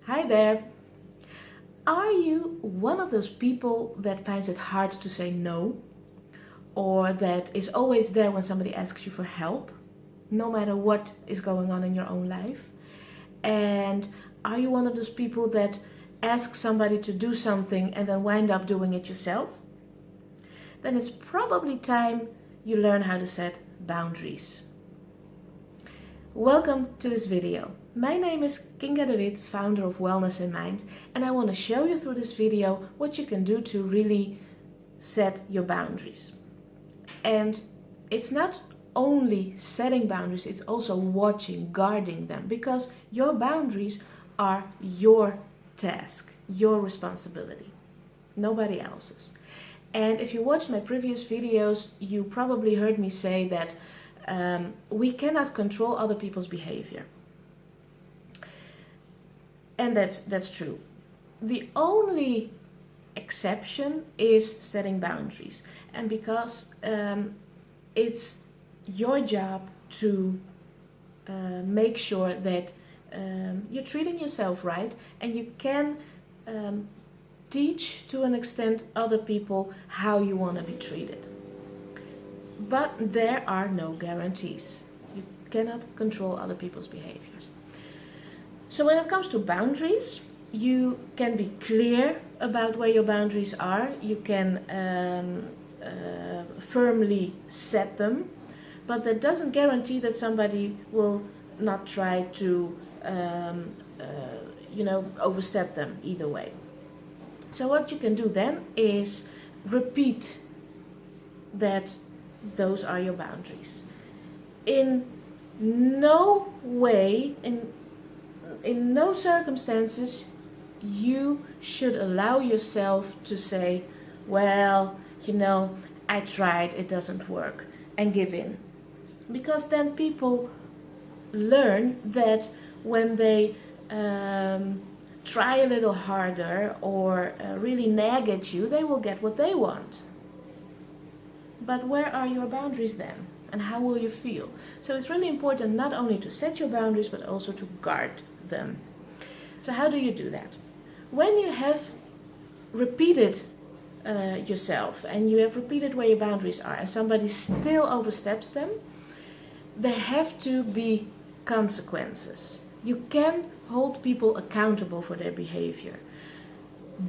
Hi there! Are you one of those people that finds it hard to say no? Or that is always there when somebody asks you for help, no matter what is going on in your own life? And are you one of those people that ask somebody to do something and then wind up doing it yourself? Then it's probably time you learn how to set boundaries. Welcome to this video. My name is Kinga de Wit, founder of Wellness in Mind, and I want to show you through this video what you can do to really set your boundaries. And it's not only setting boundaries, it's also watching, guarding them, because your boundaries are your task, your responsibility, nobody else's. And if you watched my previous videos, you probably heard me say that we cannot control other people's behavior. And that's true. The only exception is setting boundaries. And because it's your job to make sure that you're treating yourself right, and you can teach to an extent other people how you want to be treated. But there are no guarantees. You cannot control other people's behaviors. So when it comes to boundaries, you can be clear about where your boundaries are. You can firmly set them, but that doesn't guarantee that somebody will not try to overstep them either way. So what you can do then is repeat that those are your boundaries. In no way, in no circumstances, you should allow yourself to say, well, I tried, it doesn't work, and give in. Because then people learn that when they try a little harder or really nag at you, they will get what they want. But where are your boundaries then? And how will you feel? So it's really important not only to set your boundaries, but also to guard them. So how do you do that? When you have repeated yourself and you have repeated where your boundaries are and somebody still oversteps them, there have to be consequences. You can hold people accountable for their behavior.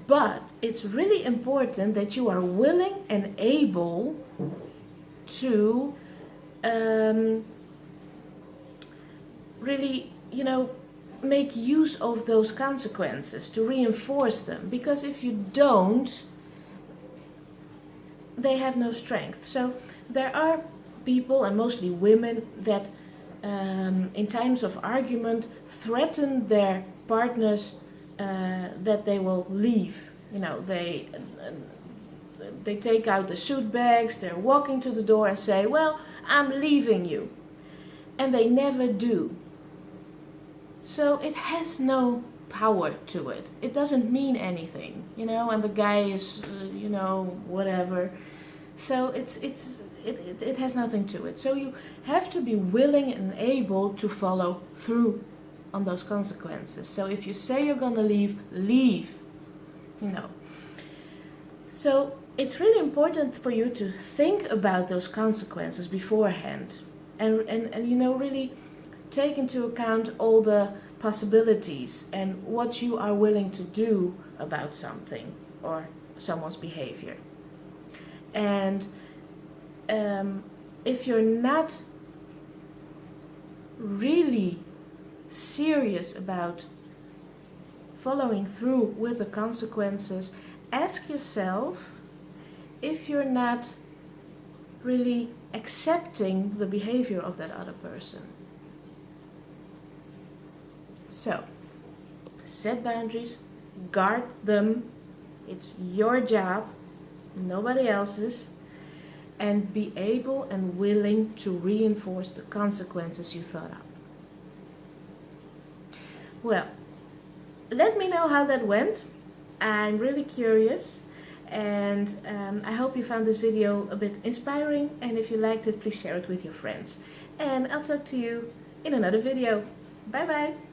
But it's really important that you are willing and able to really, make use of those consequences, to reinforce them. Because if you don't, they have no strength. So there are people, and mostly women, that in times of argument threaten their partners that they will leave. They take out the suit bags, they're walking to the door and say, well, I'm leaving you. And they never do. So it has no power to it. It doesn't mean anything, and the guy is, whatever. So it has nothing to it. So you have to be willing and able to follow through on those consequences. So if you say you're gonna leave, leave. So it's really important for you to think about those consequences beforehand, and really take into account all the possibilities and what you are willing to do about something or someone's behavior. And if you're not really serious about following through with the consequences, ask yourself if you're not really accepting the behavior of that other person. So, set boundaries, guard them. It's your job, nobody else's. And be able and willing to reinforce the consequences you thought up. Well, let me know how that went. I'm really curious, and I hope you found this video a bit inspiring, and if you liked it, please share it with your friends. And I'll talk to you in another video. Bye bye!